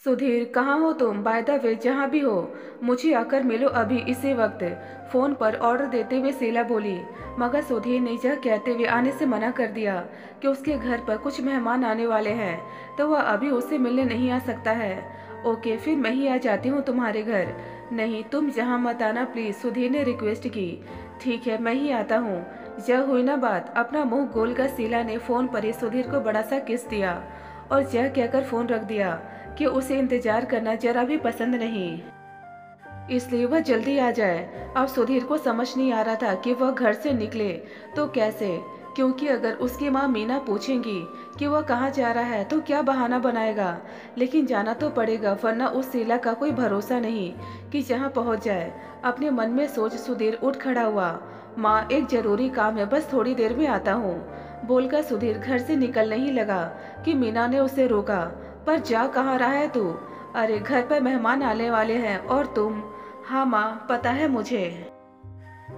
सुधीर, कहाँ हो तुम? बाय द वे, जहाँ भी हो मुझे आकर मिलो अभी इसी वक्त। फोन पर ऑर्डर देते हुए शीला बोली। मगर सुधीर ने यह कहते हुए आने से मना कर दिया कि उसके घर पर कुछ मेहमान आने वाले हैं, तो वह अभी उससे मिलने नहीं आ सकता है। ओके, फिर मैं ही आ जाती हूँ तुम्हारे घर। नहीं, तुम जहाँ मत आना प्लीज, सुधीर ने रिक्वेस्ट की। ठीक है, मैं ही आता हूँ। यह हुई ना बात। अपना मुंह गोल कर शीला ने फोन पर ही सुधीर को बड़ा सा किस दिया और यह कहकर फोन रख दिया कि उसे इंतजार करना जरा भी पसंद नहीं, इसलिए वह जल्दी आ जाए। अब सुधीर को समझ नहीं आ रहा था कि वह घर से निकले तो कैसे, क्योंकि अगर उसकी माँ मीना पूछेंगी कि वह कहाँ जा रहा है तो क्या बहाना बनाएगा। लेकिन जाना तो पड़ेगा, वरना उस शीला का कोई भरोसा नहीं कि जहाँ पहुँच जाए। अपने मन में सोच सुधीर उठ खड़ा हुआ। माँ, एक जरूरी काम है, बस थोड़ी देर में आता हूँ, बोलकर सुधीर घर से निकलने ही लगा कि मीना ने उसे रोका। पर जा कहाँ रहा है तू? अरे, घर पर मेहमान आने वाले हैं और तुम? हाँ माँ, पता है मुझे,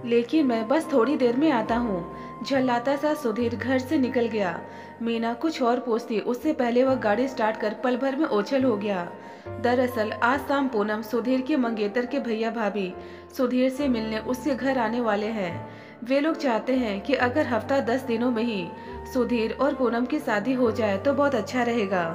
लेकिन मैं बस थोड़ी देर में आता हूँ। झल्लाता सा सुधीर घर से निकल गया। मीना कुछ और पूछती उससे पहले वह गाड़ी स्टार्ट कर पल भर में ओझल हो गया। दरअसल आज शाम पूनम, सुधीर के मंगेतर के भैया भाभी, सुधीर से मिलने उसके घर आने वाले हैं। वे लोग चाहते हैं कि अगर हफ्ता 10 दिनों में ही सुधीर और पूनम की शादी हो जाए तो बहुत अच्छा रहेगा।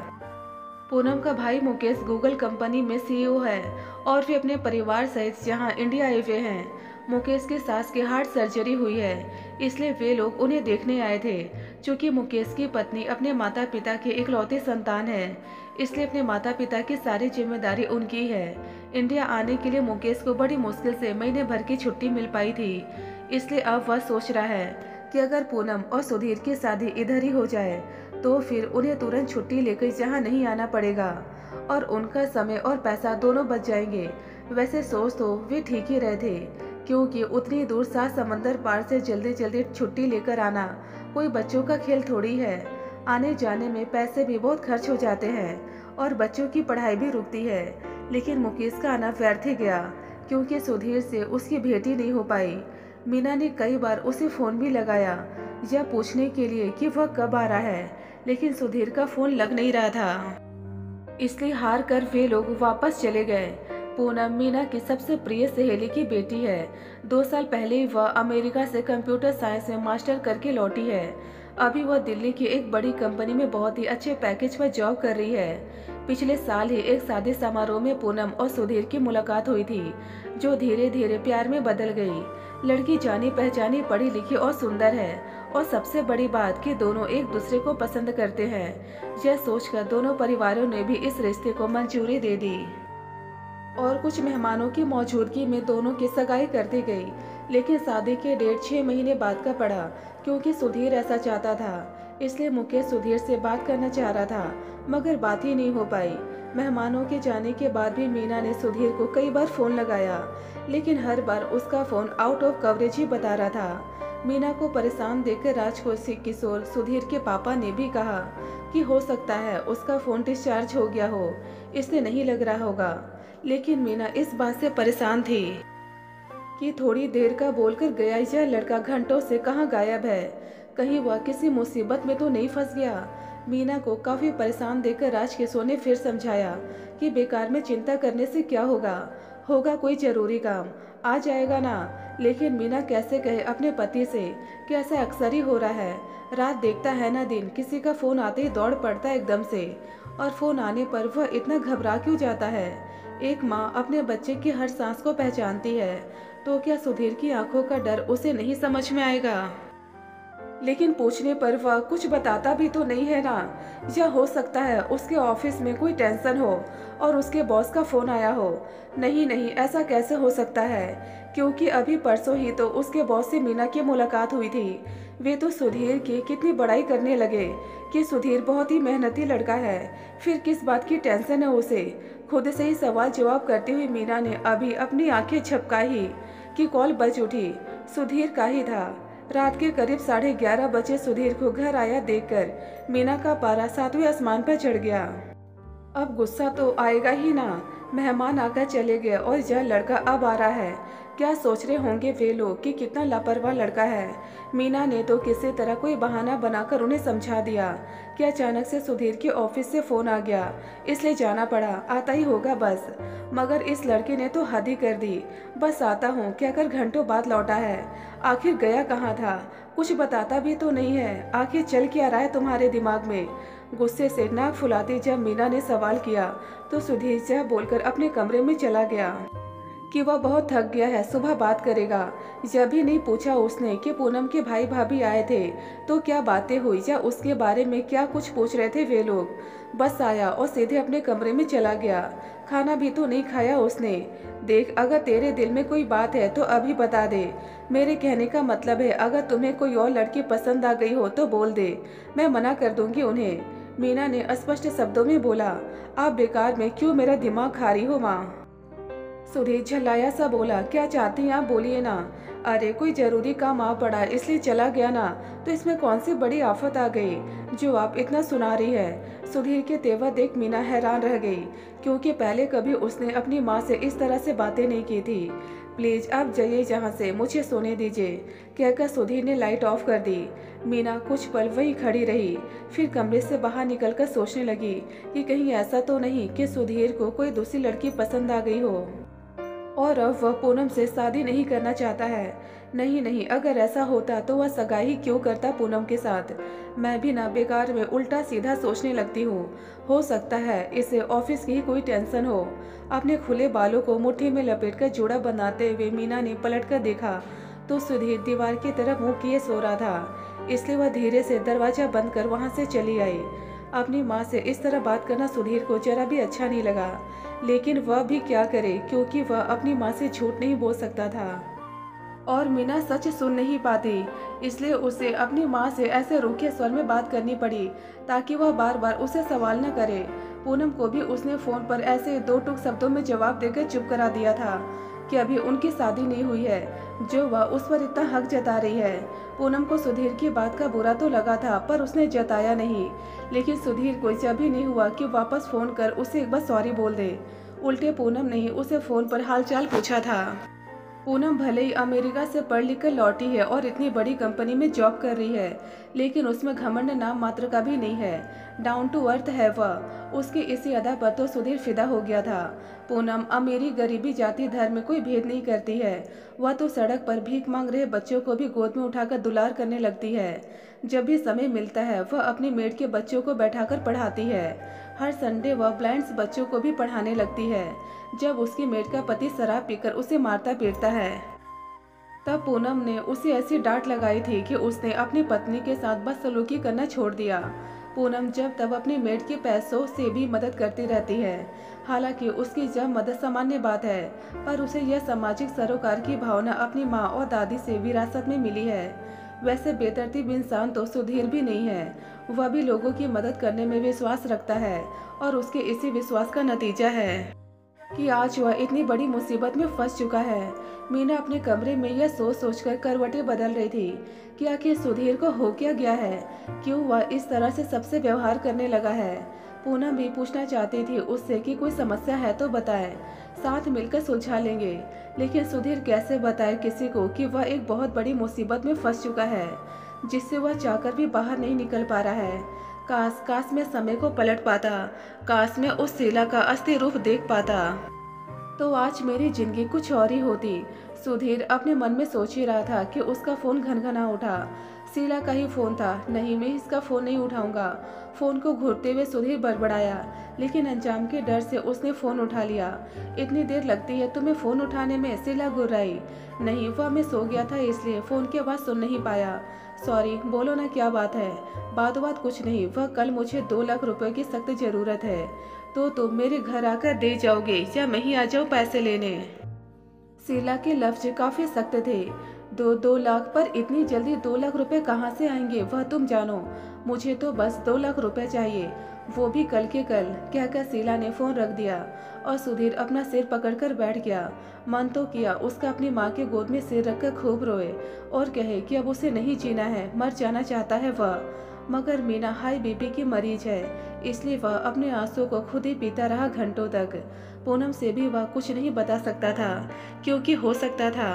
पूनम का भाई मुकेश गूगल कंपनी में सीईओ है और वे अपने परिवार सहित यहाँ इंडिया आए हुए हैं। मुकेश की सास की हार्ट सर्जरी हुई है, इसलिए वे लोग उन्हें देखने आए थे। चूँकि मुकेश की पत्नी अपने माता पिता की इकलौती संतान है, इसलिए अपने माता पिता की सारी जिम्मेदारी उनकी है। इंडिया आने के लिए मुकेश को बड़ी मुश्किल से महीने भर की छुट्टी मिल पाई थी, इसलिए अब वह सोच रहा है कि अगर पूनम और सुधीर की शादी इधर ही हो जाए तो फिर उन्हें तुरंत छुट्टी लेकर यहाँ नहीं आना पड़ेगा और उनका समय और पैसा दोनों बच जाएंगे। वैसे सोच तो वे ठीक ही रहे थे, क्योंकि उतनी दूर 7 समंदर पार से जल्दी जल्दी छुट्टी लेकर आना कोई बच्चों का खेल थोड़ी है। आने जाने में पैसे भी बहुत खर्च हो जाते हैं और बच्चों की पढ़ाई भी रुकती है। लेकिन मुकेश का आना व्यर्थ ही गया, क्योंकि सुधीर से उसकी भेंट ही नहीं हो पाई। मीना ने कई बार उसे फोन भी लगाया यह पूछने के लिए कि वह कब आ रहा है, लेकिन सुधीर का फोन लग नहीं रहा था, इसलिए हार कर वे लोग वापस चले गए। पूनम मीना की सबसे प्रिय सहेली की बेटी है। 2 साल पहले ही वह अमेरिका से कंप्यूटर साइंस में मास्टर करके लौटी है। अभी वह दिल्ली की एक बड़ी कंपनी में बहुत ही अच्छे पैकेज पर जॉब कर रही है। पिछले साल ही एक शादी समारोह में पूनम और सुधीर की मुलाकात हुई थी, जो धीरे धीरे प्यार में बदल गई। लड़की जानी पहचानी, पढ़ी लिखी और सुंदर है, और सबसे बड़ी बात कि दोनों एक दूसरे को पसंद करते हैं। यह सोचकर दोनों परिवारों ने भी इस रिश्ते को मंजूरी दे दी और कुछ मेहमानों की मौजूदगी में दोनों की सगाई कर दी गई। लेकिन शादी के डेट 6 महीने बाद का पड़ा, क्योंकि सुधीर ऐसा चाहता था। इसलिए मुकेश सुधीर से बात करना चाह रहा था, मगर बात ही नहीं हो पाई। मेहमानों के जाने के बाद भी मीना ने सुधीर को कई बार फोन लगाया, लेकिन हर बार उसका फोन आउट ऑफ कवरेज ही बता रहा था। मीना को परेशान देखकर राजकोषी किशोर, सुधीर के पापा, ने भी कहा कि हो सकता है उसका फोन डिस्चार्ज हो गया हो, इसलिए नहीं लग रहा होगा। लेकिन मीना इस बात से परेशान थी कि थोड़ी देर का बोलकर गया यह लड़का घंटों से कहाँ गायब है, कहीं वह किसी मुसीबत में तो नहीं फंस गया। मीना को काफी परेशान देखकर राजकिशोर ने फिर समझाया कि बेकार में चिंता करने से क्या होगा, होगा कोई जरूरी काम, आ जाएगा ना। लेकिन मीना कैसे कहे अपने पति से कि ऐसा अक्सर ही हो रहा है। रात देखता है ना दिन, किसी का फोन आते ही दौड़ पड़ता है एकदम से, और फोन आने पर वह इतना घबरा क्यों जाता है। एक माँ अपने बच्चे की हर सांस को पहचानती है, तो क्या सुधीर की आंखों का डर उसे नहीं समझ में आएगा? लेकिन पूछने पर वह कुछ बताता भी तो नहीं है ना। या हो सकता है उसके ऑफिस में कोई टेंशन हो और उसके बॉस का फोन आया हो। नहीं नहीं, ऐसा कैसे हो सकता है, क्योंकि अभी परसों ही तो उसके बॉस से मीना की मुलाकात हुई थी। वे तो सुधीर की कितनी बड़ाई करने लगे कि सुधीर बहुत ही मेहनती लड़का है, फिर किस बात की टेंशन है उसे। खुद से ही सवाल जवाब करती हुई मीना ने अभी अपनी आंखें झपकाई कि कॉल बज उठी। सुधीर का ही था। रात के करीब 11:30 बजे सुधीर को घर आया देखकर मीना का पारा 7वें आसमान पर चढ़ गया। अब गुस्सा तो आएगा ही ना। मेहमान आकर चले गए और यह लड़का अब आ रहा है। क्या सोच रहे होंगे वे लोग कि कितना लापरवाह लड़का है। मीना ने तो किसी तरह कोई बहाना बनाकर उन्हें समझा दिया कि अचानक से सुधीर के ऑफिस से फ़ोन आ गया, इसलिए जाना पड़ा, आता ही होगा बस। मगर इस लड़के ने तो हद ही कर दी। बस आता हूँ क्या कर घंटों बाद लौटा है। आखिर गया कहाँ था, कुछ बताता भी तो नहीं है। आखिर चल क्या रहा है तुम्हारे दिमाग में। गुस्से से नाक फुलाती जब मीना ने सवाल किया तो सुधीर यह बोलकर अपने कमरे में चला गया कि वह बहुत थक गया है, सुबह बात करेगा। यह भी नहीं पूछा उसने कि पूनम के भाई भाभी आए थे तो क्या बातें हुई या उसके बारे में क्या कुछ पूछ रहे थे वे लोग। बस आया और सीधे अपने कमरे में चला गया। खाना भी तो नहीं खाया उसने। देख, अगर तेरे दिल में कोई बात है तो अभी बता दे। मेरे कहने का मतलब है अगर तुम्हें कोई और लड़की पसंद आ गई हो तो बोल दे, मैं मना कर दूंगी उन्हें। मीना ने स्पष्ट शब्दों में बोला। आप बेकार में क्यों मेरा दिमाग खा रही हो माँ। सुधीर झल्लाया सा बोला। क्या चाहती हैं आप, बोलिए ना। अरे कोई जरूरी काम आ पड़ा इसलिए चला गया ना, तो इसमें कौन सी बड़ी आफत आ गई जो आप इतना सुना रही है। सुधीर के तेवर देख मीना हैरान रह गई, क्योंकि पहले कभी उसने अपनी माँ से इस तरह से बातें नहीं की थी। प्लीज आप जाइए यहाँ से, मुझे सोने दीजिए, कहकर सुधीर ने लाइट ऑफ कर दी। मीना कुछ पल वहीं खड़ी रही, फिर कमरे से बाहर निकलकर सोचने लगी कि कहीं ऐसा तो नहीं कि सुधीर को कोई दूसरी लड़की पसंद आ गई हो और अब वह पूनम से शादी नहीं करना चाहता है। नहीं नहीं, अगर ऐसा होता तो वह सगाई ही क्यों करता पूनम के साथ। मैं भी ना बेकार में उल्टा सीधा सोचने लगती हूँ। हो सकता है इसे ऑफिस की ही कोई टेंशन हो। अपने खुले बालों को मुट्ठी में लपेटकर जोड़ा बनाते हुए मीना ने पलटकर देखा तो सुधीर दीवार की तरफ मुंह किए सो रहा था, इसलिए वह धीरे से दरवाजा बंद कर वहां से चली आई। अपनी माँ से इस तरह बात करना सुधीर को जरा भी अच्छा नहीं लगा, लेकिन वह भी क्या करे क्योंकि वह अपनी माँ से झूठ नहीं बोल सकता था और मीना सच सुन नहीं पाती, इसलिए उसे अपनी माँ से ऐसे रूखे स्वर में बात करनी पड़ी ताकि वह बार बार उसे सवाल न करे। पूनम को भी उसने फोन पर ऐसे दो टूक शब्दों में जवाब देकर चुप करा दिया था कि अभी उनकी शादी नहीं हुई है, जो वह उस पर इतना हक जता रही है। पूनम को सुधीर की बात का बुरा तो लगा था पर उसने जताया नहीं, लेकिन सुधीर को जब भी नहीं हुआ कि वापस फोन कर उसे एक बार सॉरी बोल दे। उल्टे पूनम ने ही उसे फोन पर हालचाल पूछा था। पूनम भले ही अमेरिका से पढ़ लिख कर लौटी है और इतनी बड़ी कंपनी में जॉब कर रही है, लेकिन उसमें घमंड नाम मात्र का भी नहीं है। डाउन टू अर्थ है वह। उसकी इसी अदा पर तो सुधीर फिदा हो गया था। पूनम अमीरी गरीबी जाति धर्म में कोई भेद नहीं करती है। वह तो सड़क पर भीख मांग रहे बच्चों को भी गोद में उठाकर दुलार करने लगती है। जब भी समय मिलता है वह अपनी मेड के बच्चों को बैठाकर पढ़ाती है। हर संडे वह ब्लाइंड्स बच्चों को भी पढ़ाने लगती है। जब उसकी मेड का पति शराब पीकर उसे मारता पीटता है तब पूनम ने उसे ऐसी डांट लगाई थी कि उसने अपनी पत्नी के साथ बदसलूकी करना छोड़ दिया। पूनम जब तब अपनी मेड के पैसों से भी मदद करती रहती है। हालांकि उसकी जब मदद सामान्य बात है, पर उसे यह सामाजिक सरोकार की भावना अपनी माँ और दादी से विरासत में मिली है। वैसे बेतरतीब इंसान तो सुधीर भी नहीं है। वह भी लोगों की मदद करने में विश्वास रखता है और उसके इसी विश्वास का नतीजा है कि आज वह इतनी बड़ी मुसीबत में फंस चुका है। मीना अपने कमरे में यह सोच सोचकर करवटें बदल रही थी कि आखिर सुधीर को हो क्या गया है, क्यों वह इस तरह से सबसे व्यवहार करने लगा है। पूनम भी पूछना चाहती थी उससे कि कोई समस्या है तो बताए, साथ मिलकर सुलझा लेंगे, लेकिन सुधीर कैसे बताए किसी को कि वह एक बहुत बड़ी मुसीबत में फंस चुका है जिससे वह चाहकर भी बाहर नहीं निकल पा रहा है। काश मैं समय को पलट पाता, काश मैं उस शीला का असली रूप देख पाता तो आज मेरी जिंदगी कुछ और ही होती। सुधीर अपने मन में सोच ही रहा था कि उसका फोन घनघना उठा। शीला का ही फोन था। नहीं, मैं इसका फोन नहीं उठाऊंगा। फोन को घूरते हुए सुधीर बड़बड़ाया, लेकिन अंजाम के डर से उसने फोन उठा लिया। इतनी देर लगती है तुम्हें फोन उठाने में, शीला गुर्राई। नहीं, वह मैं सो गया था इसलिए फोन की आवाज़ सुन नहीं पाया। सॉरी, बोलो ना क्या बात है। बात कुछ नहीं, वह कल मुझे 2 लाख रुपए की सख्त जरूरत है, तो तुम मेरे घर आकर दे जाओगे या मैं ही आ जाऊँ पैसे लेने। शीला के लफ्ज काफी सख्त थे। 2 लाख, पर इतनी जल्दी 2 लाख रुपए कहाँ से आएंगे वह तुम जानो। मुझे तो बस 2 लाख रुपए चाहिए, वो भी कल के कल, कहकर शीला ने फोन रख दिया और सुधीर अपना सिर पकड़कर बैठ गया। मन तो किया उसका अपनी माँ के गोद में सिर रखकर खूब रोए और कहे कि अब उसे नहीं जीना है, मर जाना चाहता है वह। मगर मीना हाई बीपी की मरीज है, इसलिए वह अपने आंसू को खुद ही पीता रहा घंटों तक। पूनम से भी वह कुछ नहीं बता सकता था, क्योंकि हो सकता था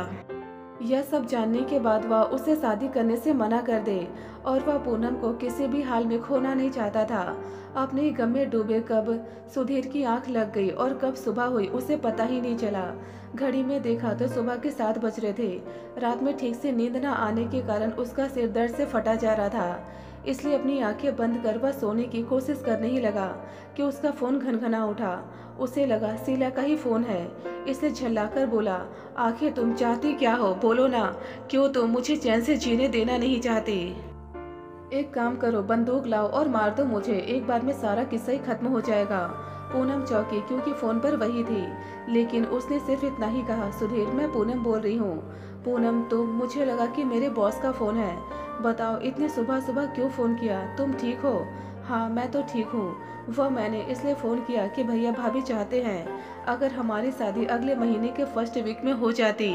यह सब जानने के बाद वह उसे शादी करने से मना कर दे, और वह पूनम को किसी भी हाल में खोना नहीं चाहता था। अपने ही गम में डूबे कब सुधीर की आंख लग गई और कब सुबह हुई उसे पता ही नहीं चला। घड़ी में देखा तो सुबह के 7 बज रहे थे। रात में ठीक से नींद न आने के कारण उसका सिर दर्द से फटा जा रहा था, इसलिए अपनी आंखें बंद कर वह सोने की कोशिश करने ही लगा कि उसका फोन घनघना उठा। उसे लगा शीला का ही फोन है। इसे झल्लाकर बोला, आखिर तुम चाहती क्या हो, बोलो ना, क्यों तुम मुझे चैन से जीने देना नहीं चाहती? एक काम करो, बंदूक लाओ और मार दो मुझे, एक बार में सारा किस्सा ही खत्म हो जाएगा। पूनम चौंकी, क्योंकि फोन पर वही थी, लेकिन उसने सिर्फ इतना ही कहा, सुधीर मैं पूनम बोल रही हूँ। पूनम तुम, मुझे लगा कि मेरे बॉस का फोन है। बताओ इतनी सुबह सुबह क्यों फोन किया, तुम ठीक हो? हाँ मैं तो ठीक हूँ। वह मैंने इसलिए फ़ोन किया कि भैया भाभी चाहते हैं अगर हमारी शादी अगले महीने के फर्स्ट वीक में हो जाती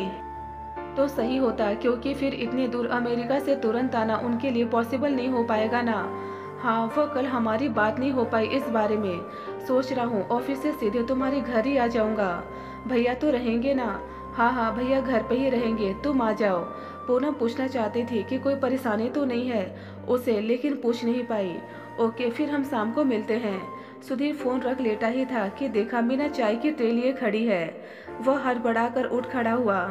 तो सही होता, क्योंकि फिर इतनी दूर अमेरिका से तुरंत आना उनके लिए पॉसिबल नहीं हो पाएगा ना। हाँ वह कल हमारी बात नहीं हो पाई इस बारे में। सोच रहा हूँ ऑफिस से सीधे तुम्हारे घर ही आ जाऊँगा। भैया तो रहेंगे ना? हाँ हाँ भैया घर पे ही रहेंगे, तुम आ जाओ। पूनम पूछना चाहती थी कि कोई परेशानी तो नहीं है उसे, लेकिन पूछ नहीं पाई। ओके फिर हम शाम को मिलते हैं। सुधीर फोन रख लेटा ही था कि देखा मीना चाय की ट्रे लिए खड़ी है। वह हड़बड़ाकर उठ खड़ा हुआ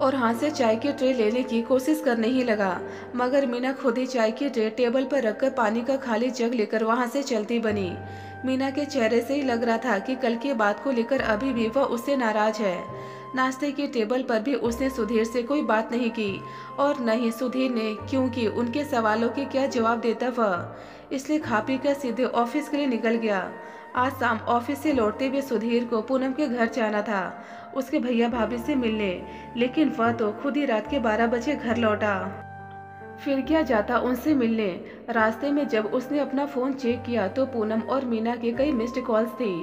और हाथ से चाय की ट्रे लेने की कोशिश करने ही लगा, मगर मीना खुद ही चाय की ट्रे टेबल पर रखकर पानी का खाली जग लेकर वहां से चलती बनी। मीना के चेहरे से ही लग रहा था कि कल की बात को लेकर अभी भी वह उससे नाराज है। नाश्ते की टेबल पर भी उसने सुधीर से कोई बात नहीं की, और न ही सुधीर ने, क्योंकि उनके सवालों के क्या जवाब देता वह, इसलिए खा पी कर सीधे ऑफिस के लिए निकल गया। आज शाम ऑफिस से लौटते हुए सुधीर को पूनम के घर जाना था, उसके भैया भाभी से मिलने, लेकिन वह तो खुद ही रात के 12 बजे घर लौटा। फिर क्या जाता उनसे मिलने। रास्ते में जब उसने अपना फ़ोन चेक किया तो पूनम और मीना के कई मिस्ड कॉल्स थी।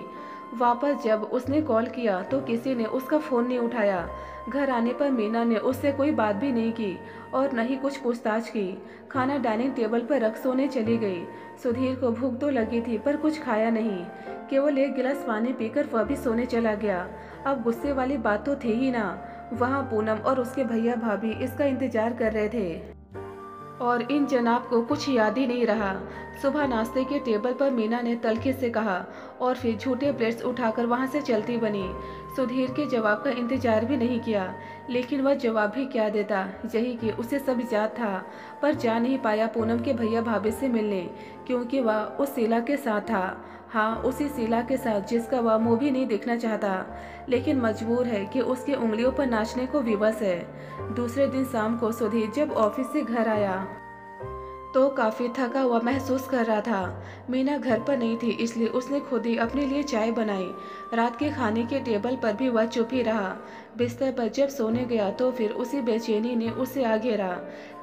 वापस जब उसने कॉल किया तो किसी ने उसका फ़ोन नहीं उठाया। घर आने पर मीना ने उससे कोई बात भी नहीं की और न ही कुछ पूछताछ की। खाना डाइनिंग टेबल पर रख सोने चली गई। सुधीर को भूख तो लगी थी पर कुछ खाया नहीं, केवल एक गिलास पानी पीकर वह भी सोने चला गया। अब गुस्से वाली बात तो थी ही ना, वहाँ पूनम और उसके भैया भाभी इसका इंतजार कर रहे थे और इन जनाब को कुछ याद ही नहीं रहा। सुबह नाश्ते के टेबल पर मीना ने तलखी से कहा और फिर झूठे प्लेट्स उठाकर वहां से चलती बनी। सुधीर के जवाब का इंतजार भी नहीं किया, लेकिन वह जवाब भी क्या देता, यही कि उसे सब याद था, पर जा नहीं पाया पूनम के भैया भाभी से मिलने, क्योंकि वह उस शीला के साथ था। हाँ उसी शीला के साथ जिसका वह मुँह भी नहीं देखना चाहता, लेकिन मजबूर है कि उसकी उंगलियों पर नाचने को विवश है। दूसरे दिन शाम को सुधीर जब ऑफिस से घर आया तो काफ़ी थका हुआ महसूस कर रहा था। मीना घर पर नहीं थी, इसलिए उसने खुद ही अपने लिए चाय बनाई। रात के खाने के टेबल पर भी वह चुप ही रहा। बिस्तर पर जब सोने गया तो फिर उसी बेचैनी ने उसे आ घेरा,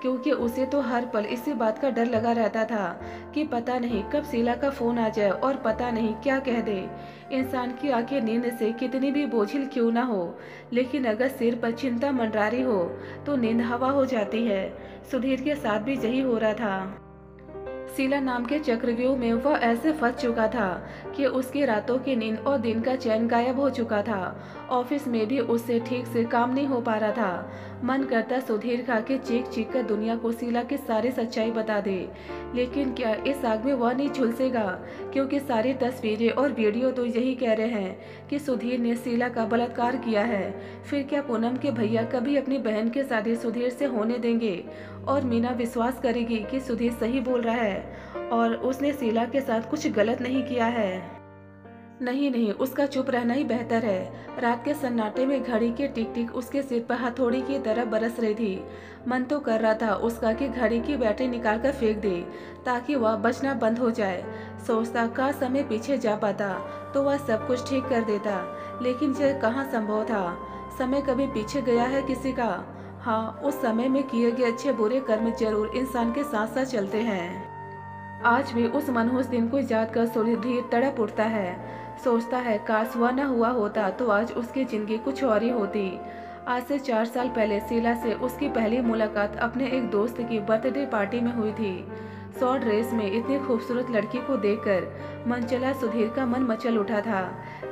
क्योंकि उसे तो हर पल इसी बात का डर लगा रहता था कि पता नहीं कब शीला का फ़ोन आ जाए और पता नहीं क्या कह दे। इंसान की आंखें नींद से कितनी भी बोझिल क्यों ना हो, लेकिन अगर सिर पर चिंता मंडरा रही हो तो नींद हवा हो जाती है। सुधीर के साथ भी यही हो रहा था। शीला नाम के चक्रव्यूह में वह ऐसे फंस चुका था कि उसकी रातों की नींद और दिन का चैन गायब हो चुका था। ऑफिस में भी उससे ठीक से काम नहीं हो पा रहा था। मन करता सुधीर खा के चीख चीख कर दुनिया को शीला की सारी सच्चाई बता दे, लेकिन क्या इस आग में वह नहीं झुलसेगा, क्योंकि सारी तस्वीरें और वीडियो तो यही कह रहे हैं कि सुधीर ने शीला का बलात्कार किया है। फिर क्या पूनम के भैया कभी अपनी बहन की शादी सुधीर से होने देंगे और मीना विश्वास करेगी कि सुधीर सही बोल रहा है और उसने शीला के साथ कुछ गलत नहीं किया है? नहीं नहीं, उसका चुप रहना ही बेहतर है। रात के सन्नाटे में घड़ी की टिक टिक उसके सिर पर हथौड़ी की तरह बरस रही थी। मन तो कर रहा था उसका कि घड़ी की बैटरी निकाल कर फेंक दे ताकि वह बजना बंद हो जाए। सोचता का समय पीछे जा पाता तो वह सब कुछ ठीक कर देता, लेकिन यह कहाँ संभव था। समय कभी पीछे गया है किसी का? हाँ, उस समय में किए गए अच्छे बुरे कर्म जरूर इंसान के साथ साथ चलते हैं। आज भी उस मनहूस दिन को याद कर सुधीर तड़प उठता है। सोचता है काश वह न हुआ होता तो आज उसकी जिंदगी कुछ और ही होती। आज से 4 साल पहले शीला से उसकी पहली मुलाकात अपने एक दोस्त की बर्थडे पार्टी में हुई थी। शॉर्ट ड्रेस में इतनी खूबसूरत लड़की को देखकर मनचला सुधीर का मन मचल उठा था।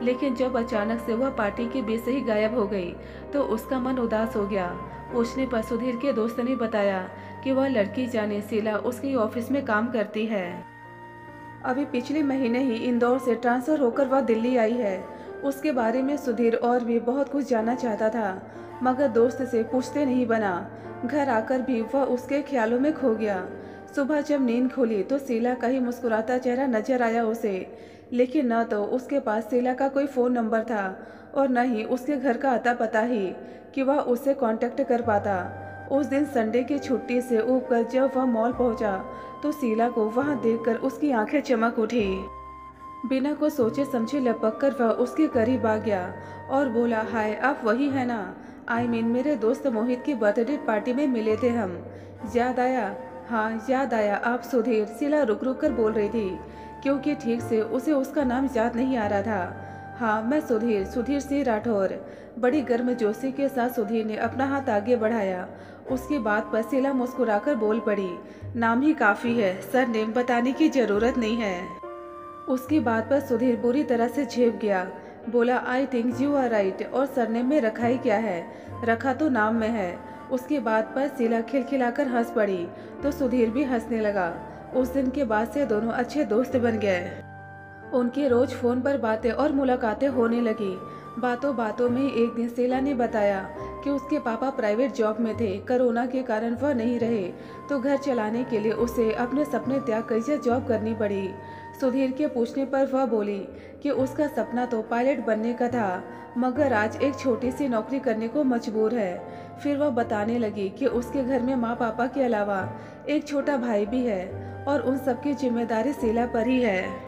लेकिन जब अचानक से वह पार्टी के बीच से ही गायब हो गई तो उसका मन उदास हो गया। पूछने पर सुधीर के दोस्त ने बताया कि वह लड़की जाने शीला उसके ऑफिस में काम करती है। अभी पिछले महीने ही इंदौर से ट्रांसफ़र होकर वह दिल्ली आई है। उसके बारे में सुधीर और भी बहुत कुछ जानना चाहता था, मगर दोस्त से पूछते नहीं बना। घर आकर भी वह उसके ख्यालों में खो गया। सुबह जब नींद खुली तो शीला का ही मुस्कुराता चेहरा नजर आया उसे, लेकिन न तो उसके पास शीला का कोई फ़ोन नंबर था और न ही उसके घर का अता पता ही कि वह उससे कांटेक्ट कर पाता। उस दिन संडे की छुट्टी से ऊबकर जब वह मॉल पहुंचा तो शीला को वहां देखकर उसकी आंखें चमक उठी। बिना कुछ सोचे समझे लपक कर वह उसके करीब आ गया और बोला, हाय आप वही है ना? मेरे दोस्त मोहित की बर्थडे पार्टी में मिले थे हम। याद आया? हाँ याद आया, आप सुधीर? शीला रुक रुक कर बोल रही थी क्योंकि ठीक से उसे उसका नाम याद नहीं आ रहा था। हाँ मैं सुधीर, सुधीर सिंह राठौर। बड़ी गर्मजोशी के साथ सुधीर ने अपना हाथ आगे बढ़ाया। उसकी बात पर शीला मुस्कुराकर बोल पड़ी, नाम ही काफ़ी है, सर नेम बताने की ज़रूरत नहीं है। उसकी बात पर सुधीर बुरी तरह से झेप गया। बोला, I think you are right, और सरनेम में रखा ही क्या है, रखा तो नाम में है। उसकी बात पर शीला खिलखिलाकर हंस पड़ी तो सुधीर भी हंसने लगा। उस दिन के बाद से दोनों अच्छे दोस्त बन गए। उनकी रोज फ़ोन पर बातें और मुलाकातें होने लगी। बातों बातों में एक दिन शीला ने बताया कि उसके पापा प्राइवेट जॉब में थे, कोरोना के कारण वह नहीं रहे तो घर चलाने के लिए उसे अपने सपने त्याग कर यह जॉब करनी पड़ी। सुधीर के पूछने पर वह बोली कि उसका सपना तो पायलट बनने का था, मगर आज एक छोटी सी नौकरी करने को मजबूर है। फिर वह बताने लगी कि उसके घर में माँ पापा के अलावा एक छोटा भाई भी है और उन सबकी जिम्मेदारी शीला पर ही है।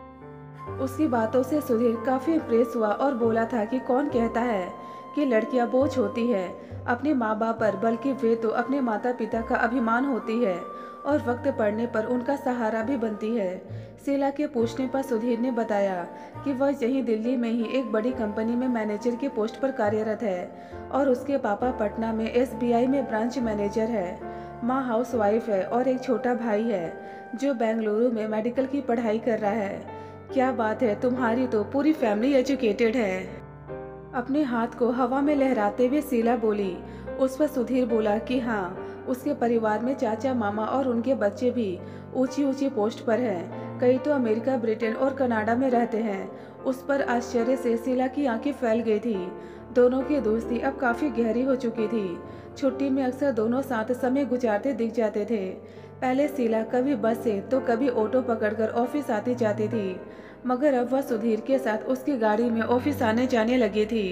उसकी बातों से सुधीर काफ़ी इम्प्रेस हुआ और बोला था कि कौन कहता है कि लड़कियां बोझ होती है अपने माँ बाप पर, बल्कि वे तो अपने माता पिता का अभिमान होती है और वक्त पड़ने पर उनका सहारा भी बनती है। शीला के पूछने पर सुधीर ने बताया कि वह यहीं दिल्ली में ही एक बड़ी कंपनी में मैनेजर के पोस्ट पर कार्यरत है और उसके पापा पटना में SBI में ब्रांच मैनेजर है। माँ हाउसवाइफ है और एक छोटा भाई है जो बेंगलुरु में मेडिकल की पढ़ाई कर रहा है। क्या बात है, तुम्हारी तो पूरी फैमिली एजुकेटेड है। अपने हाथ को हवा में लहराते हुए शीला बोली। उस पर सुधीर बोला कि हाँ, उसके परिवार में चाचा मामा और उनके बच्चे भी ऊंची ऊंची पोस्ट पर हैं। कई तो अमेरिका, ब्रिटेन और कनाडा में रहते हैं। उस पर आश्चर्य से शीला की आंखें फैल गई थी। दोनों की दोस्ती अब काफ़ी गहरी हो चुकी थी। छुट्टी में अक्सर दोनों साथ समय गुजारते दिख जाते थे। पहले शीला कभी बस से तो कभी ऑटो पकड़कर ऑफिस आती जाती थी, मगर अब वह सुधीर के साथ उसकी गाड़ी में ऑफिस आने जाने लगी थी।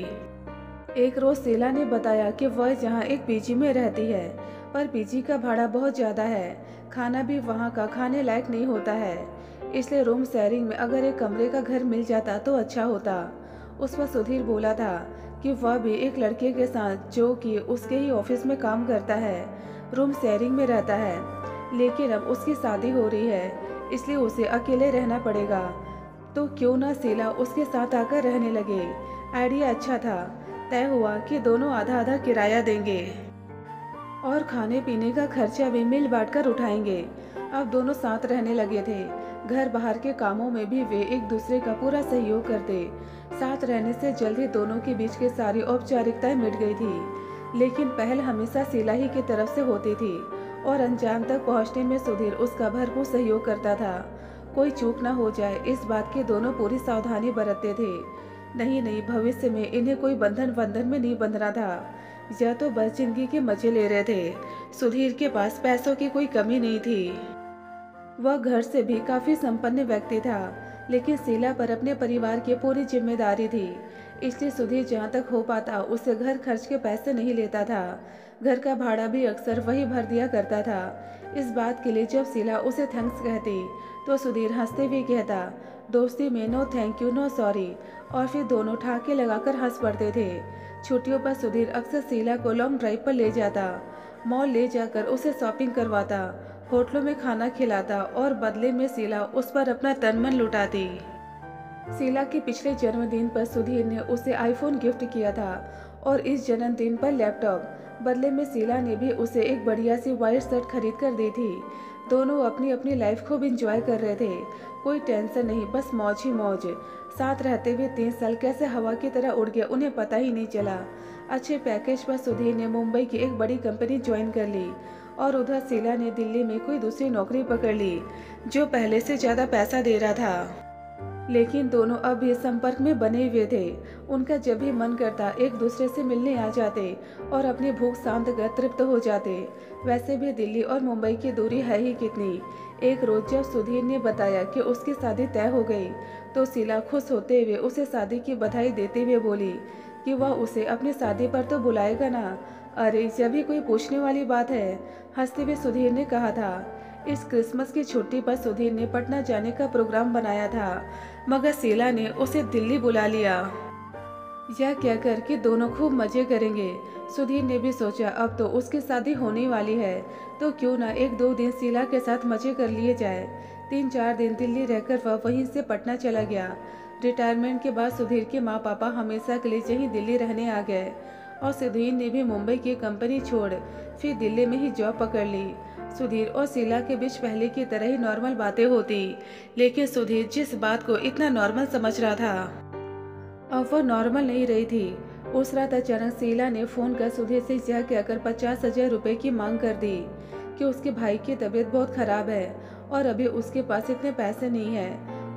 एक रोज शीला ने बताया कि वह जहाँ एक पीजी में रहती है, पर पीजी का भाड़ा बहुत ज़्यादा है, खाना भी वहाँ का खाने लायक नहीं होता है, इसलिए रूम शेयरिंग में अगर एक कमरे का घर मिल जाता तो अच्छा होता। उस पर सुधीर बोला था कि वह भी एक लड़के के साथ, जो कि उसके ही ऑफिस में काम करता है, रूम शेयरिंग में रहता है, लेकिन अब उसकी शादी हो रही है इसलिए उसे अकेले रहना पड़ेगा, तो क्यों ना शीला उसके साथ आकर रहने लगे। आइडिया अच्छा था। तय हुआ कि दोनों आधा आधा किराया देंगे और खाने पीने का खर्चा भी मिल बांट कर उठाएंगे। अब दोनों साथ रहने लगे थे। घर बाहर के कामों में भी वे एक दूसरे का पूरा सहयोग करते। साथ रहने से जल्द ही दोनों के बीच की सारी औपचारिकताएं मिट गई थी, लेकिन पहल हमेशा शीला ही की तरफ से होती थी और अंजाम तक पहुंचने में सुधीर उसका भरपूर सहयोग करता था। कोई चूक ना हो जाए इस बात की दोनों पूरी सावधानी बरतते थे। नहीं, भविष्य में इन्हें कोई बंधन में नहीं बंधना था। यह तो बस जिंदगी के मजे ले रहे थे। सुधीर के पास पैसों की कोई कमी नहीं थी। वह घर से भी काफी संपन्न व्यक्ति था, लेकिन शीला पर अपने परिवार की पूरी जिम्मेदारी थी, इसलिए सुधीर जहाँ तक हो पाता उससे घर खर्च के पैसे नहीं लेता था। घर का भाड़ा भी अक्सर वही भर दिया करता था। इस बात के लिए जब शीला उसे थैंक्स कहती तो सुधीर हंसते हुए कहता, दोस्ती में no thank you no sorry, और फिर दोनों ठाके लगाकर हंस पड़ते थे। छुट्टियों पर सुधीर अक्सर शीला को लॉन्ग ड्राइव पर ले जाता, मॉल ले जाकर उसे शॉपिंग करवाता, होटलों में खाना खिलाता और बदले में शीला उस पर अपना तन मन लुटाती। शीला के पिछले जन्मदिन पर सुधीर ने उसे आईफोन गिफ्ट किया था और इस जन्मदिन पर लैपटॉप। बदले में शीला ने भी उसे एक बढ़िया सी वाइट शर्ट खरीद कर दी थी। दोनों अपनी अपनी लाइफ खूब इंजॉय कर रहे थे। कोई टेंशन नहीं, बस मौज ही मौज। साथ रहते हुए 3 साल कैसे हवा की तरह उड़ गया उन्हें पता ही नहीं चला। अच्छे पैकेज पर सुधीर ने मुंबई की एक बड़ी कंपनी ज्वाइन कर ली और उधर शीला ने दिल्ली में कोई दूसरी नौकरी पकड़ ली जो पहले से ज़्यादा पैसा दे रहा था। लेकिन दोनों अब भी संपर्क में बने हुए थे। उनका जब भी मन करता एक दूसरे से मिलने आ जाते और अपनी भूख शांत कर तृप्त हो जाते। वैसे भी दिल्ली और मुंबई की दूरी है ही कितनी। एक रोज जब सुधीर ने बताया कि उसकी शादी तय हो गई तो शीला खुश होते हुए उसे शादी की बधाई देते हुए बोली कि वह उसे अपनी शादी पर तो बुलाएगा ना। अरे जब भी कोई पूछने वाली बात है, हंसते हुए सुधीर ने कहा था। इस क्रिसमस की छुट्टी पर सुधीर ने पटना जाने का प्रोग्राम बनाया था, मगर शीला ने उसे दिल्ली बुला लिया। यह कहकर कि दोनों खूब मजे करेंगे। सुधीर ने भी सोचा अब तो उसकी शादी होने वाली है तो क्यों ना 1-2 दिन शीला के साथ मजे कर लिए जाए। 3-4 दिन दिल्ली रहकर वह वहीं से पटना चला गया। रिटायरमेंट के बाद सुधीर के माँ पापा हमेशा के लिए यहीं दिल्ली रहने आ गए और सुधीर ने भी मुंबई की कंपनी छोड़ फिर दिल्ली में ही जॉब पकड़ ली। सुधीर और शीला के बीच पहले की तरह ही नॉर्मल बातें होती, लेकिन सुधीर जिस बात को इतना नॉर्मल समझ रहा था अब वो नॉर्मल नहीं रही थी। उस रात अचानक शीला ने फोन कर सुधीर से यह कहकर 50,000 रुपए की मांग कर दी कि उसके भाई की तबीयत बहुत खराब है और अभी उसके पास इतने पैसे नहीं है,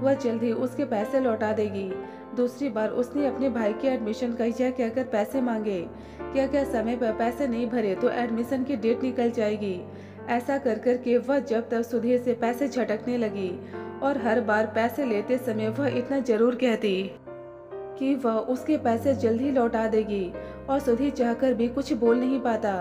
वह जल्द ही उसके पैसे लौटा देगी। दूसरी बार उसने अपने भाई के एडमिशन का यह कहकर पैसे मांगे कि अगर समय पर पैसे नहीं भरे तो एडमिशन की डेट निकल जाएगी। ऐसा कर कर के वह जब तक सुधीर से पैसे झटकने लगी और हर बार पैसे लेते समय वह इतना जरूर कहती कि वह उसके पैसे जल्द ही लौटा देगी और सुधीर चाहकर भी कुछ बोल नहीं पाता।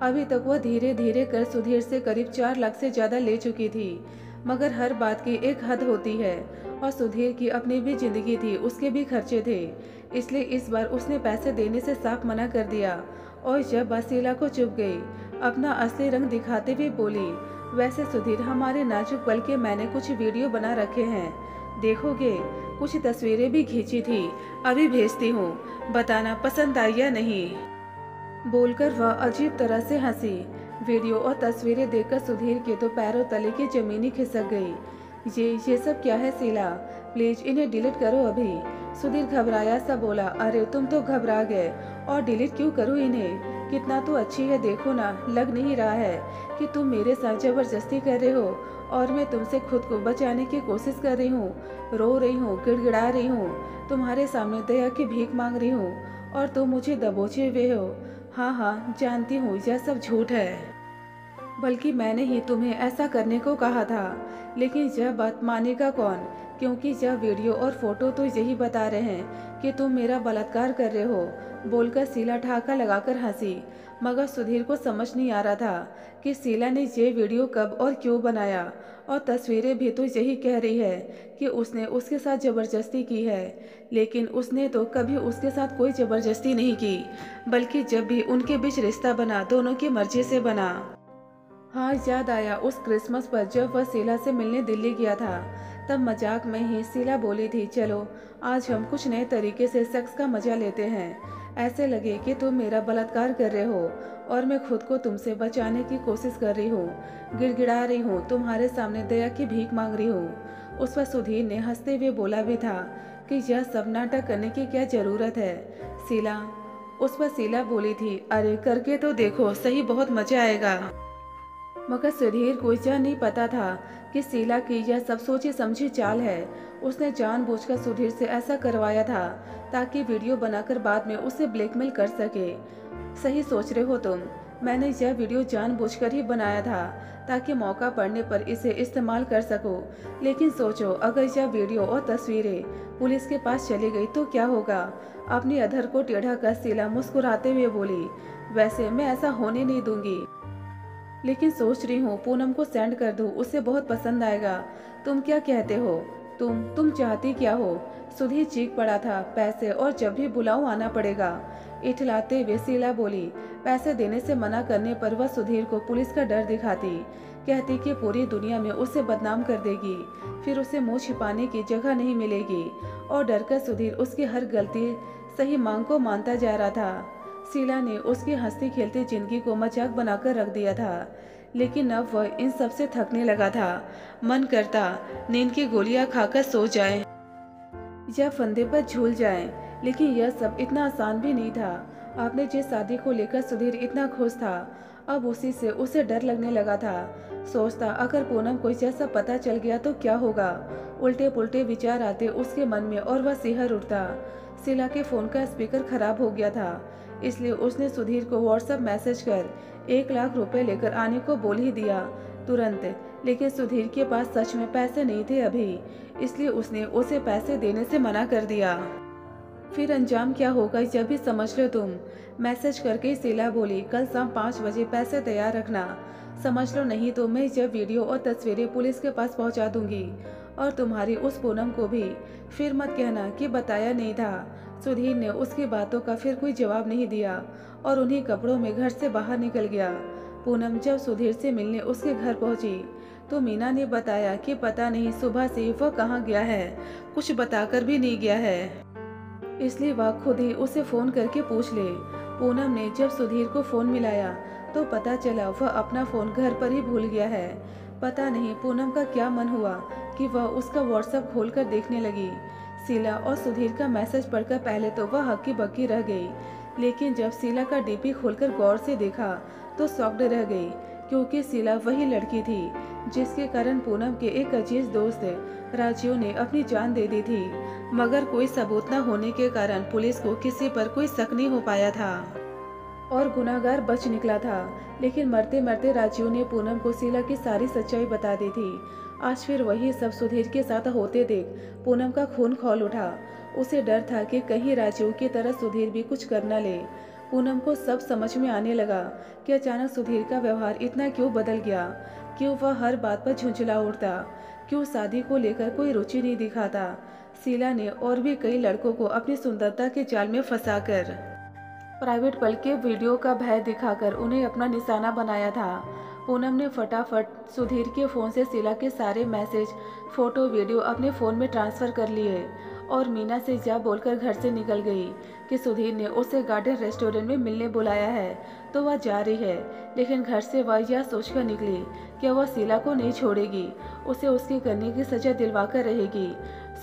अभी तक वह धीरे धीरे कर सुधीर से करीब 4 लाख से ज़्यादा ले चुकी थी, मगर हर बात की एक हद होती है और सुधीर की अपनी भी जिंदगी थी, उसके भी खर्चे थे। इसलिए इस बार उसने पैसे देने से साफ मना कर दिया और जब बात शीला को चुप गई, अपना असली रंग दिखाते हुए बोली, वैसे सुधीर हमारे नाजुक पल के मैंने कुछ वीडियो बना रखे हैं, देखोगे? कुछ तस्वीरें भी खींची थी, अभी भेजती हूँ, बताना पसंद आई या नहीं। बोलकर वह अजीब तरह से हंसी। वीडियो और तस्वीरें देखकर सुधीर के तो पैरों तले की जमीनी खिसक गई। ये सब क्या है शीला, प्लीज इन्हें डिलीट करो अभी। सुधीर घबराया सा बोला, अरे तुम तो घबरा गए और डिलीट क्यों करूँ इन्हें, कितना तो अच्छी है, देखो ना, लग नहीं रहा है कि तुम मेरे साथ जबरदस्ती कर रहे हो और मैं तुमसे खुद को बचाने की कोशिश कर रही हूँ, रो रही हूँ, गिड़गिड़ा रही हूँ, तुम्हारे सामने दया की भीख मांग रही हूँ और तुम मुझे दबोचे हुए हो। हाँ हाँ जानती हूँ यह सब झूठ है, बल्कि मैंने ही तुम्हें ऐसा करने को कहा था, लेकिन यह बात मानेगा कौन, क्योंकि यह वीडियो और फोटो तो यही बता रहे हैं कि तुम मेरा बलात्कार कर रहे हो। बोलकर शीला ठहाका लगाकर हंसी, मगर सुधीर को समझ नहीं आ रहा था कि शीला ने ये वीडियो कब और क्यों बनाया, और तस्वीरें भी तो यही कह रही है कि उसने उसके साथ ज़बरदस्ती की है, लेकिन उसने तो कभी उसके साथ कोई ज़बरदस्ती नहीं की, बल्कि जब भी उनके बीच रिश्ता बना दोनों की मर्जी से बना। हाँ याद आया उस क्रिसमस पर जब वह शीला से मिलने दिल्ली गया था, तब मजाक में ही शीला बोली थी, चलो आज हम कुछ नए तरीके से सेक्स का मजा लेते हैं, ऐसे लगे कि तुम मेरा बलात्कार कर रहे हो और मैं खुद को तुमसे बचाने की कोशिश कर रही हूँ, गिड़गिड़ा रही हूँ, तुम्हारे सामने दया की भीख मांग रही हूँ। उस पर सुधीर ने हंसते हुए बोला भी था कि यह सब नाटक करने की क्या जरूरत है शीला। उस पर शीला बोली थी, अरे करके तो देखो सही, बहुत मजा आएगा। मगर सुधीर को यह नहीं पता था कि शीला की यह सब सोची समझी चाल है। उसने जानबूझकर सुधीर से ऐसा करवाया था ताकि वीडियो बनाकर बाद में उसे ब्लैकमेल कर सके। सही सोच रहे हो तुम, मैंने यह वीडियो जानबूझकर ही बनाया था ताकि मौका पड़ने पर इसे इस्तेमाल कर सको। लेकिन सोचो अगर यह वीडियो और तस्वीरें पुलिस के पास चली गई तो क्या होगा। अपनी अधर को टेढ़ा कर शीला मुस्कुराते हुए बोली, वैसे मैं ऐसा होने नहीं दूंगी, लेकिन सोच रही हूँ पूनम को सेंड कर दूँ, उसे बहुत पसंद आएगा। तुम क्या कहते हो? तुम चाहती क्या हो? सुधीर चीख पड़ा था, पैसे, और जब भी बुलाऊं आना पड़ेगा। इठलाते हुए शीला बोली, पैसे देने से मना करने पर वह सुधीर को पुलिस का डर दिखाती, कहती कि पूरी दुनिया में उसे बदनाम कर देगी, फिर उसे मुंह छिपाने की जगह नहीं मिलेगी, और डर कर सुधीर उसकी हर गलती सही मांग को मानता जा रहा था। शीला ने उसकी हंसती खेलती जिंदगी को मजाक बनाकर रख दिया था। लेकिन अब वह इन सब से थकने लगा था। मन करता नींद की गोलियां खाकर सो जाए या फंदे पर झूल जाए, लेकिन यह सब इतना आसान भी नहीं था। आपने जिस शादी को लेकर सुधीर इतना खुश था, अब उसी से उसे डर लगने लगा था। सोचता अगर पूनम को जैसा पता चल गया तो क्या होगा। उल्टे पुल्टे विचार आते उसके मन में और वह सिहर उठता। शीला के फोन का स्पीकर खराब हो गया था, इसलिए उसने सुधीर को व्हाट्सएप मैसेज कर 1 लाख रुपए लेकर आने को बोल ही दिया तुरंत। लेकिन सुधीर के पास सच में पैसे नहीं थे अभी, इसलिए उसने उसे पैसे देने से मना कर दिया। फिर अंजाम क्या होगा जब भी समझ लो तुम। मैसेज करके शीला बोली, कल शाम 5 बजे पैसे तैयार रखना। समझ लो नहीं तो मैं जब वीडियो और तस्वीरें पुलिस के पास पहुंचा दूंगी, और तुम्हारी उस पूनम को भी। फिर मत कहना कि बताया नहीं था। सुधीर ने उसकी बातों का फिर कोई जवाब नहीं दिया और उन्हीं कपड़ों में घर से बाहर निकल गया। पूनम जब सुधीर से मिलने उसके घर पहुंची तो मीना ने बताया कि पता नहीं सुबह से वह कहाँ गया है, कुछ बताकर भी नहीं गया है, इसलिए वह खुद ही उसे फोन करके पूछ ले। पूनम ने जब सुधीर को फोन मिलाया तो पता चला वह अपना फोन घर पर ही भूल गया है। पता नहीं पूनम का क्या मन हुआ कि वह उसका व्हाट्सएप खोलकर देखने लगी। शीला और सुधीर का मैसेज पढ़कर पहले तो वह हक्की बक्की रह गई, लेकिन जब शीला का डीपी खोलकर गौर से देखा तो शॉक्ड रह गई, क्योंकि शीला वही लड़की थी जिसके कारण पूनम के एक अजीज दोस्त राजीव ने अपनी जान दे दी थी। मगर कोई सबूत न होने के कारण पुलिस को किसी पर कोई शक नहीं हो पाया था और गुनाहगार बच निकला था। लेकिन मरते मरते राजीव ने पूनम को शीला की सारी सच्चाई बता दी थी। आज फिर वही सब सुधीर के साथ होते देख पूनम का खून खौल उठा। उसे डर था कि कहीं राजीव की तरह सुधीर भी कुछ कर न ले। पूनम को सब समझ में आने लगा कि अचानक सुधीर का व्यवहार इतना क्यों बदल गया, क्यों वह हर बात पर झुंझला उठता, क्यों शादी को लेकर कोई रुचि नहीं दिखाता। शीला ने और भी कई लड़कों को अपनी सुंदरता के जाल में फंसाकर प्राइवेट पल के वीडियो का भय दिखाकर उन्हें अपना निशाना बनाया था। पूनम ने फटाफट सुधीर के फ़ोन से शीला के सारे मैसेज, फोटो, वीडियो अपने फ़ोन में ट्रांसफ़र कर लिए और मीना से जा बोलकर घर से निकल गई कि सुधीर ने उसे गार्डन रेस्टोरेंट में मिलने बुलाया है तो वह जा रही है। लेकिन घर से वह यह सोचकर निकली कि वह शीला को नहीं छोड़ेगी, उसे उसकी करने की सजा दिलवाकर रहेगी।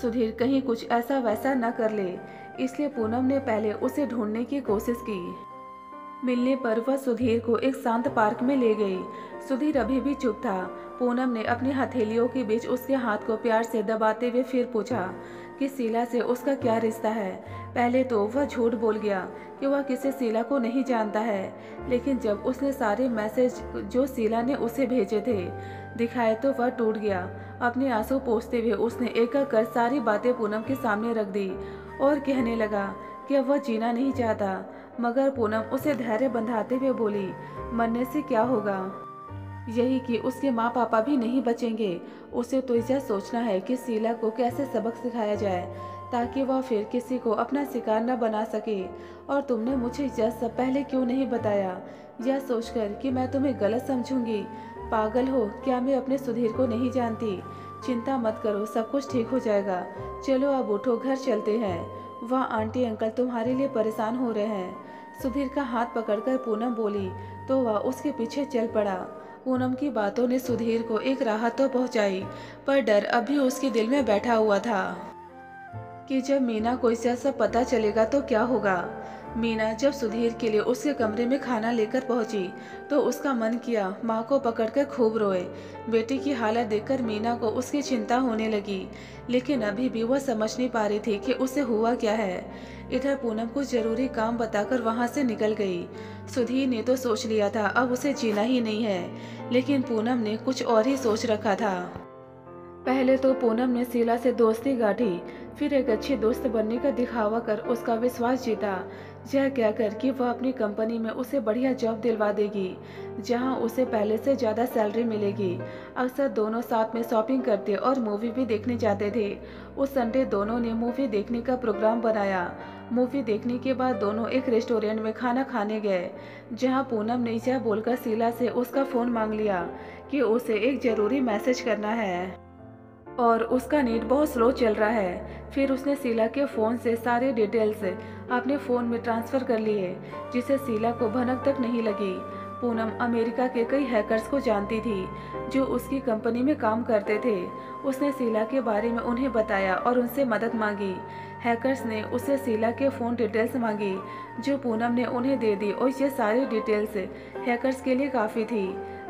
सुधीर कहीं कुछ ऐसा वैसा न कर ले, इसलिए पूनम ने पहले उसे ढूंढने की कोशिश की। मिलने पर वह सुधीर को एक शांत पार्क में ले गई। सुधीर अभी भी चुप था। पूनम ने अपनी हथेलियों के बीच उसके हाथ को प्यार से दबाते हुए फिर पूछा कि शीला से उसका क्या रिश्ता है। पहले तो वह झूठ बोल गया कि वह किसी शीला को नहीं जानता है, लेकिन जब उसने सारे मैसेज जो शीला ने उसे भेजे थे दिखाए तो वह टूट गया। अपने आंसू पोंछते हुए उसने एक एक कर सारी बातें पूनम के सामने रख दी और कहने लगा कि अब वह जीना नहीं चाहता। मगर पूनम उसे धैर्य बंधाते हुए बोली, मरने से क्या होगा, यही कि उसके माँ पापा भी नहीं बचेंगे। उसे तो यह सोचना है कि शीला को कैसे सबक सिखाया जाए ताकि वह फिर किसी को अपना शिकार न बना सके। और तुमने मुझे यह सब पहले क्यों नहीं बताया, यह सोचकर कि मैं तुम्हें गलत समझूंगी। पागल हो क्या, मैं अपने सुधीर को नहीं जानती। चिंता मत करो, सब कुछ ठीक हो जाएगा। चलो अब उठो, घर चलते हैं। वह आंटी अंकल तुम्हारे लिए परेशान हो रहे हैं। सुधीर का हाथ पकड़कर पूनम बोली तो वह उसके पीछे चल पड़ा। पूनम की बातों ने सुधीर को एक राहत तो पहुंचाई, पर डर अभी उसके दिल में बैठा हुआ था कि जब मीना को इससे सब पता चलेगा तो क्या होगा। मीना जब सुधीर के लिए उसके कमरे में खाना लेकर पहुंची तो उसका मन किया माँ को पकड़कर खूब रोए। बेटी की हालत देखकर मीना को उसकी चिंता होने लगी, लेकिन अभी भी वह समझ नहीं पा रही थी कि उसे हुआ क्या है। इधर पूनम को जरूरी काम बताकर वहां से निकल गई। सुधीर ने तो सोच लिया था अब उसे जीना ही नहीं है, लेकिन पूनम ने कुछ और ही सोच रखा था। पहले तो पूनम ने शीला से दोस्ती गांठी, फिर एक अच्छी दोस्त बनने का दिखावा कर उसका विश्वास जीता, यह कहकर कि वह अपनी कंपनी में उसे बढ़िया जॉब दिलवा देगी जहां उसे पहले से ज़्यादा सैलरी मिलेगी। अक्सर दोनों साथ में शॉपिंग करते और मूवी भी देखने जाते थे। उस संडे दोनों ने मूवी देखने का प्रोग्राम बनाया। मूवी देखने के बाद दोनों एक रेस्टोरेंट में खाना खाने गए, जहां पूनम ने यह बोलकर शीला से उसका फ़ोन मांग लिया कि उसे एक ज़रूरी मैसेज करना है और उसका नेट बहुत स्लो चल रहा है। फिर उसने शीला के फ़ोन से सारे डिटेल्स अपने फ़ोन में ट्रांसफ़र कर लिए, जिसे शीला को भनक तक नहीं लगी। पूनम अमेरिका के कई हैकर्स को जानती थी जो उसकी कंपनी में काम करते थे। उसने शीला के बारे में उन्हें बताया और उनसे मदद मांगी। हैकर्स ने उससे शीला के फ़ोन डिटेल्स मांगी जो पूनम ने उन्हें दे दी और ये सारी डिटेल्स हैकर्स के लिए काफ़ी थी।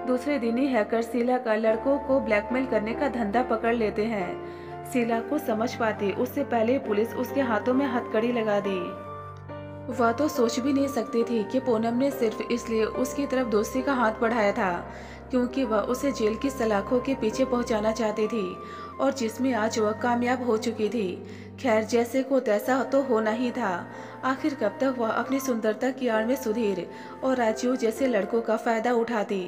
दूसरे दिन ही हैकर्स शीला का लड़कों को ब्लैकमेल करने का धंधा पकड़ लेते हैं। शीला को समझ पाती उससे पहले पुलिस उसके हाथों में हथकड़ी लगा दी। वह तो सोच भी नहीं सकती थी कि पूनम ने सिर्फ इसलिए उसकी तरफ दोस्ती का हाथ बढ़ाया था क्योंकि वह उसे जेल की सलाखों के पीछे पहुंचाना चाहती थी और जिसमें आज वह कामयाब हो चुकी थी। खैर जैसे को तैसा तो होना ही था। आखिर कब तक वह अपनी सुंदरता की आड़ में सुधीर और राजीव जैसे लड़कों का फायदा उठाती।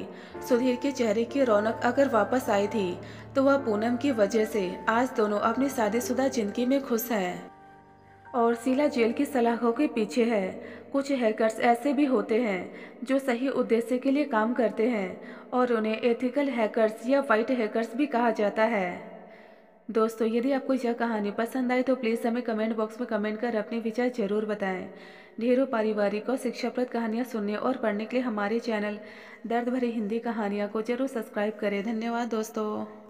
सुधीर के चेहरे की रौनक अगर वापस आई थी तो वह पूनम की वजह से। आज दोनों अपनी शादीशुदा जिंदगी में खुश हैं और शीला जेल की सलाखों के पीछे है। कुछ हैकर्स ऐसे भी होते हैं जो सही उद्देश्य के लिए काम करते हैं और उन्हें एथिकल हैकर्स या वाइट हैकर्स भी कहा जाता है। दोस्तों यदि आपको यह कहानी पसंद आई तो प्लीज़ हमें कमेंट बॉक्स में कमेंट कर अपने विचार जरूर बताएं। ढेरों पारिवारिक और शिक्षाप्रद कहानियाँ सुनने और पढ़ने के लिए हमारे चैनल दर्द भरी हिंदी कहानियाँ को जरूर सब्सक्राइब करें। धन्यवाद दोस्तों।